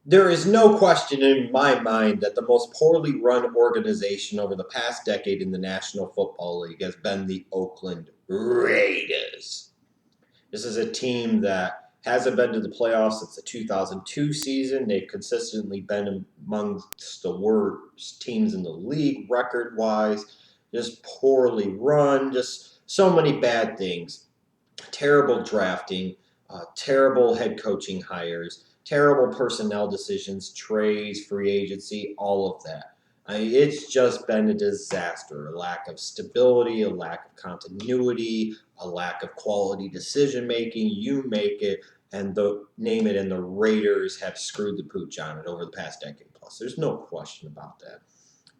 There is no question in my mind that the most poorly run organization over the past decade in the National Football League has been the Oakland Raiders. This is a team that hasn't been to the playoffs since the 2002 season. They've consistently been amongst the worst teams in the league record wise, just poorly run, just so many bad things. Terrible drafting, terrible head coaching hires, terrible personnel decisions, trades, free agency, all of that. It's just been a disaster. A lack of stability, a lack of continuity, a lack of quality decision making. You make it, and the name it, and the Raiders have screwed the pooch on it over the past decade plus. There's no question about that.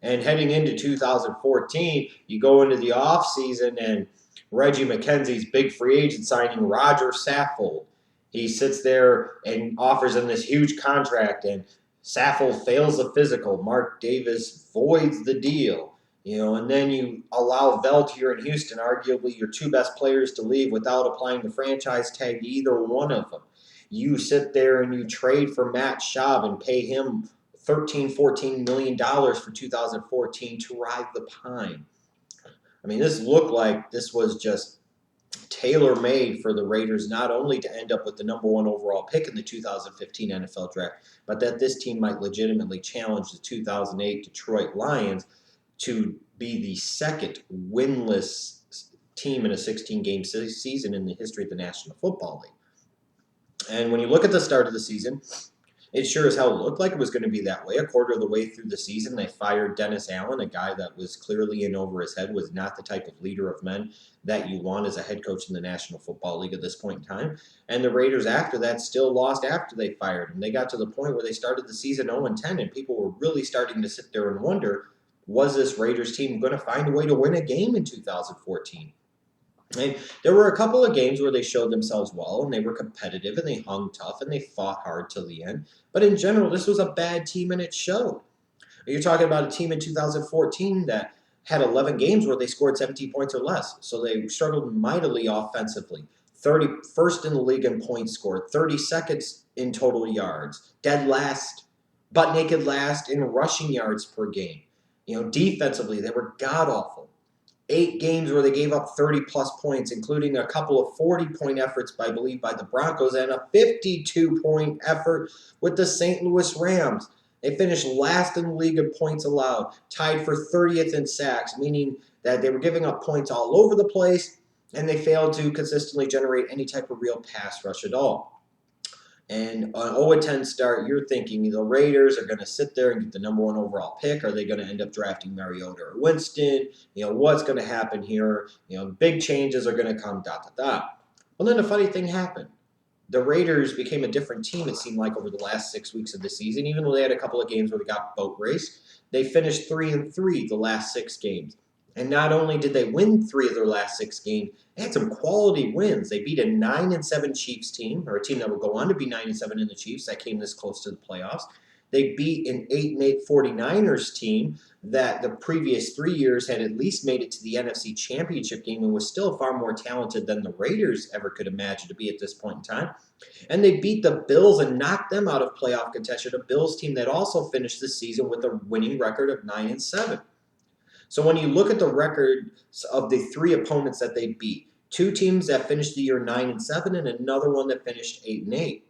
And heading into 2014, you go into the offseason and Reggie McKenzie's big free agent signing Roger Saffold. He sits there and offers him this huge contract, and Saffold fails the physical. Mark Davis voids the deal. And then you allow Veltier and Houston, arguably your two best players, to leave without applying the franchise tag to either one of them. You sit there and you trade for Matt Schaub and pay him $13, $14 million for 2014 to ride the pine. I mean, this looked like this was just tailor-made for the Raiders, not only to end up with the number one overall pick in the 2015 NFL draft, but that this team might legitimately challenge the 2008 Detroit Lions to be the second winless team in a 16-game season in the history of the National Football League. And when you look at the start of the season, it sure as hell looked like it was going to be that way. A quarter of the way through the season, they fired Dennis Allen, a guy that was clearly in over his head, was not the type of leader of men that you want as a head coach in the National Football League at this point in time. And the Raiders after that still lost after they fired him. They got to the point where they started the season 0-10, and people were really starting to sit there and wonder, was this Raiders team going to find a way to win a game in 2014? And there were a couple of games where they showed themselves well, and they were competitive, and they hung tough, and they fought hard till the end. But in general, this was a bad team, and it showed. You're talking about a team in 2014 that had 11 games where they scored 17 points or less. So they struggled mightily offensively. 31st in the league in points scored, 32nd in total yards, dead last, butt naked last in rushing yards per game. Defensively, they were god awful. 8 games where they gave up 30-plus points, including a couple of 40-point efforts, I believe, by the Broncos, and a 52-point effort with the St. Louis Rams. They finished last in the league in points allowed, tied for 30th in sacks, meaning that they were giving up points all over the place, and they failed to consistently generate any type of real pass rush at all. And an 0-10 start, you're thinking the Raiders are going to sit there and get the number one overall pick. Are they going to end up drafting Mariota or Winston? What's going to happen here? Big changes are going to come, dot, dot, dot. Well, then the funny thing happened. The Raiders became a different team, it seemed like, over the last 6 weeks of the season. Even though they had a couple of games where they got boat raced, they finished 3-3 the last 6 games. And not only did they win 3 of their last 6 games, they had some quality wins. They beat a 9-7 Chiefs team, or a team that would go on to be 9-7 in the Chiefs that came this close to the playoffs. They beat an 8-8 49ers team that the previous 3 years had at least made it to the NFC Championship game and was still far more talented than the Raiders ever could imagine to be at this point in time. And they beat the Bills and knocked them out of playoff contention, a Bills team that also finished the season with a winning record of 9-7. So when you look at the records of the 3 opponents that they beat, 2 teams that finished the year 9-7 and another one that finished 8-8.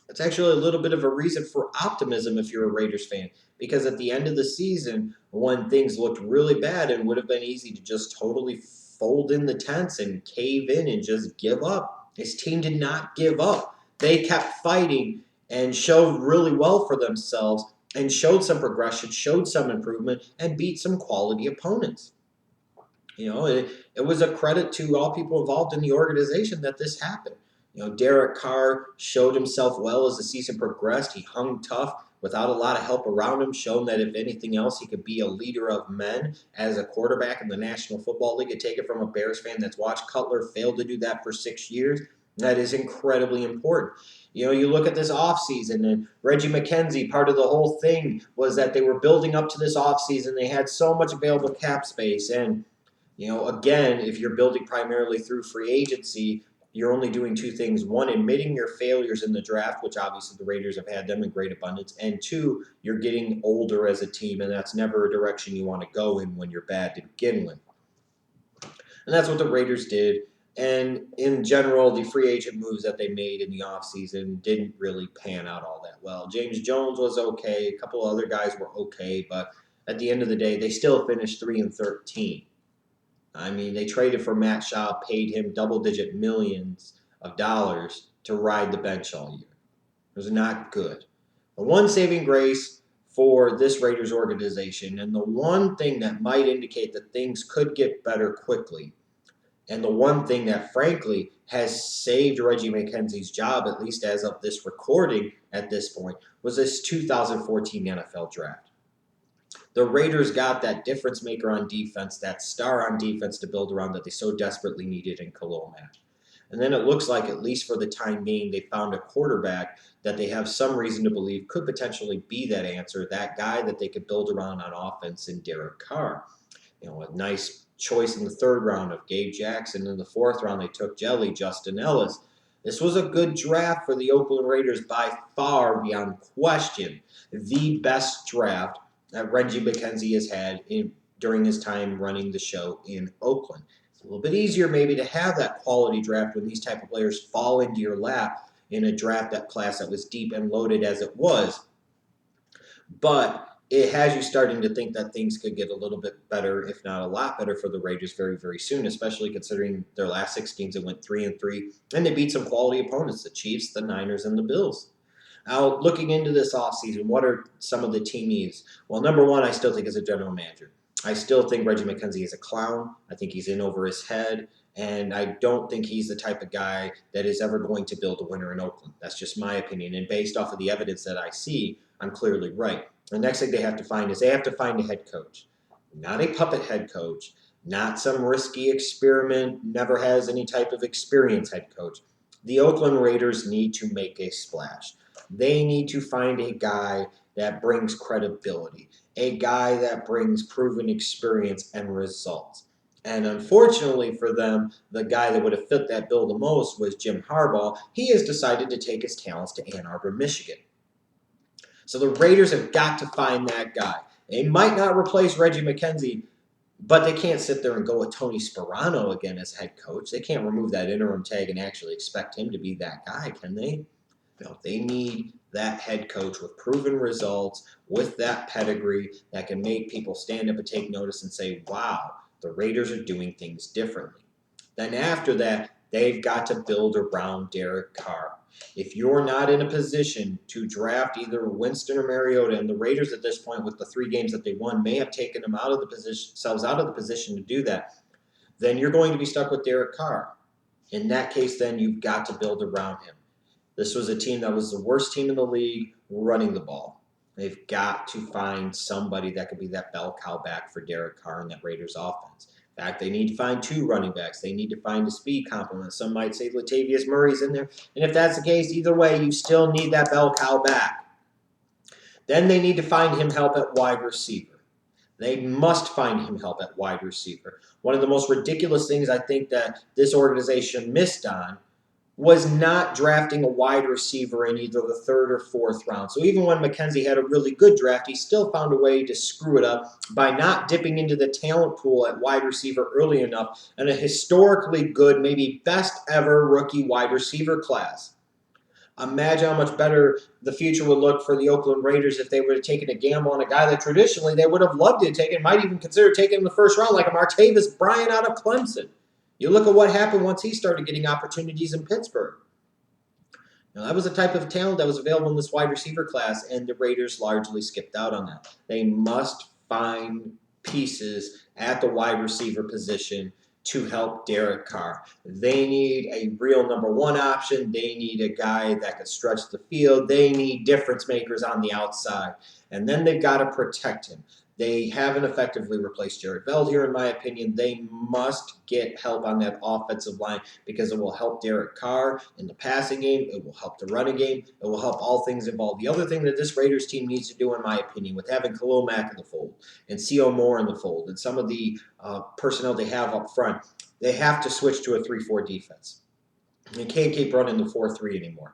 It's actually a little bit of a reason for optimism if you're a Raiders fan, because at the end of the season, when things looked really bad, it would have been easy to just totally fold in the tents and cave in and just give up. This team did not give up. They kept fighting and showed really well for themselves and showed some progression, showed some improvement, and beat some quality opponents. It was a credit to all people involved in the organization that this happened. Derek Carr showed himself well as the season progressed. He hung tough without a lot of help around him, shown that if anything else, he could be a leader of men as a quarterback in the National Football League. I take it from a Bears fan that's watched Cutler fail to do that for 6 years. That is incredibly important. You look at this offseason, and Reggie McKenzie, part of the whole thing was that they were building up to this offseason. They had so much available cap space. And, again, if you're building primarily through free agency, you're only doing two things. One, admitting your failures in the draft, which obviously the Raiders have had them in great abundance. And two, you're getting older as a team, and that's never a direction you want to go in when you're bad to begin with. And that's what the Raiders did. And in general, the free agent moves that they made in the offseason didn't really pan out all that well. James Jones was okay. A couple of other guys were okay. But at the end of the day, they still finished 3-13. I mean, they traded for Matt Shaw, paid him double-digit millions of dollars to ride the bench all year. It was not good. The one saving grace for this Raiders organization, and the one thing that might indicate that things could get better quickly, and the one thing that, frankly, has saved Reggie McKenzie's job, at least as of this recording at this point, was this 2014 NFL Draft. The Raiders got that difference maker on defense, that star on defense to build around that they so desperately needed in Khalil Mack. And then it looks like, at least for the time being, they found a quarterback that they have some reason to believe could potentially be that answer, that guy that they could build around on offense in Derek Carr. You know, a nice choice in the third round of Gabe Jackson. In the fourth round, they took Justin Ellis. This was a good draft for the Oakland Raiders, by far, beyond question, the best draft that Reggie McKenzie has had during his time running the show in Oakland. It's a little bit easier maybe to have that quality draft when these type of players fall into your lap in a draft class that was deep and loaded as it was. But it has you starting to think that things could get a little bit better, if not a lot better, for the Raiders very, very soon, especially considering their last 6 games that went 3-3, and they beat some quality opponents, the Chiefs, the Niners, and the Bills. Now, looking into this offseason, what are some of the team needs? Well, number one, I still think is a general manager. I still think Reggie McKenzie is a clown. I think he's in over his head, and I don't think he's the type of guy that is ever going to build a winner in Oakland. That's just my opinion, and based off of the evidence that I see, I'm clearly right. The next thing they have to find is they have to find a head coach. Not a puppet head coach, not some risky experiment, never has any type of experience head coach. The Oakland Raiders need to make a splash. They need to find a guy that brings credibility, a guy that brings proven experience and results. And unfortunately for them, the guy that would have fit that bill the most was Jim Harbaugh. He has decided to take his talents to Ann Arbor, Michigan. So the Raiders have got to find that guy. They might not replace Reggie McKenzie, but they can't sit there and go with Tony Sparano again as head coach. They can't remove that interim tag and actually expect him to be that guy, can they? No, they need that head coach with proven results, with that pedigree that can make people stand up and take notice and say, wow, the Raiders are doing things differently. Then after that, they've got to build around Derek Carr. If you're not in a position to draft either Winston or Mariota, and the Raiders at this point with the 3 games that they won may have taken themselves out of the position to do that, then you're going to be stuck with Derek Carr. In that case, then you've got to build around him. This was a team that was the worst team in the league running the ball. They've got to find somebody that could be that bell cow back for Derek Carr in that Raiders offense. In fact, they need to find 2 running backs. They need to find a speed complement. Some might say Latavius Murray's in there. And if that's the case, either way, you still need that bell cow back. Then they need to find him help at wide receiver. They must find him help at wide receiver. One of the most ridiculous things I think that this organization missed on was not drafting a wide receiver in either the 3rd or 4th round. So even when McKenzie had a really good draft, he still found a way to screw it up by not dipping into the talent pool at wide receiver early enough in a historically good, maybe best ever rookie wide receiver class. Imagine how much better the future would look for the Oakland Raiders if they would have taken a gamble on a guy that traditionally they would have loved to take and might even consider taking in the 1st round, like a Martavis Bryant out of Clemson. You look at what happened once he started getting opportunities in Pittsburgh. Now, that was the type of talent that was available in this wide receiver class, and the Raiders largely skipped out on that. They must find pieces at the wide receiver position to help Derek Carr. They need a real number 1 option. They need a guy that can stretch the field. They need difference makers on the outside. And then they've got to protect him. They haven't effectively replaced Jared Veld here, in my opinion. They must get help on that offensive line because it will help Derek Carr in the passing game. It will help the running game. It will help all things involved. The other thing that this Raiders team needs to do, in my opinion, with having Khalil Mack in the fold and C.O. Moore in the fold and some of the personnel they have up front, they have to switch to a 3-4 defense. You can't keep running the 4-3 anymore.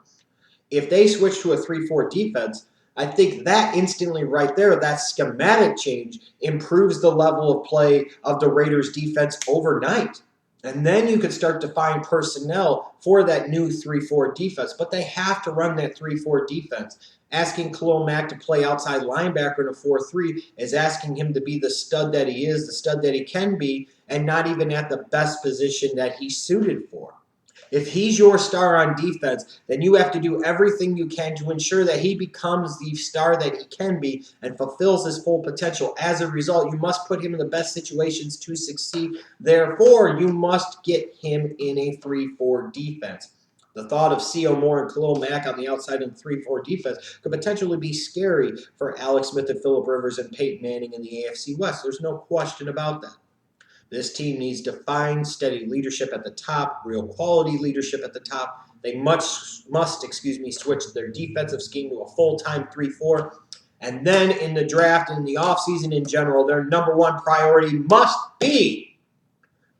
If they switch to a 3-4 defense, I think that instantly right there, that schematic change improves the level of play of the Raiders defense overnight. And then you could start to find personnel for that new 3-4 defense. But they have to run that 3-4 defense. Asking Khalil Mack to play outside linebacker in a 4-3 is asking him to be the stud that he is, the stud that he can be, and not even at the best position that he's suited for. If he's your star on defense, then you have to do everything you can to ensure that he becomes the star that he can be and fulfills his full potential. As a result, you must put him in the best situations to succeed. Therefore, you must get him in a 3-4 defense. The thought of C.O. Moore and Khalil Mack on the outside in 3-4 defense could potentially be scary for Alex Smith and Phillip Rivers and Peyton Manning in the AFC West. There's no question about that. This team needs defined, steady leadership at the top, real quality leadership at the top. They must switch their defensive scheme to a full-time 3-4. And then in the draft and in the offseason in general, their number one priority must be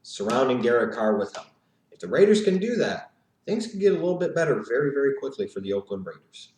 surrounding Derek Carr with help. If the Raiders can do that, things can get a little bit better very, very quickly for the Oakland Raiders.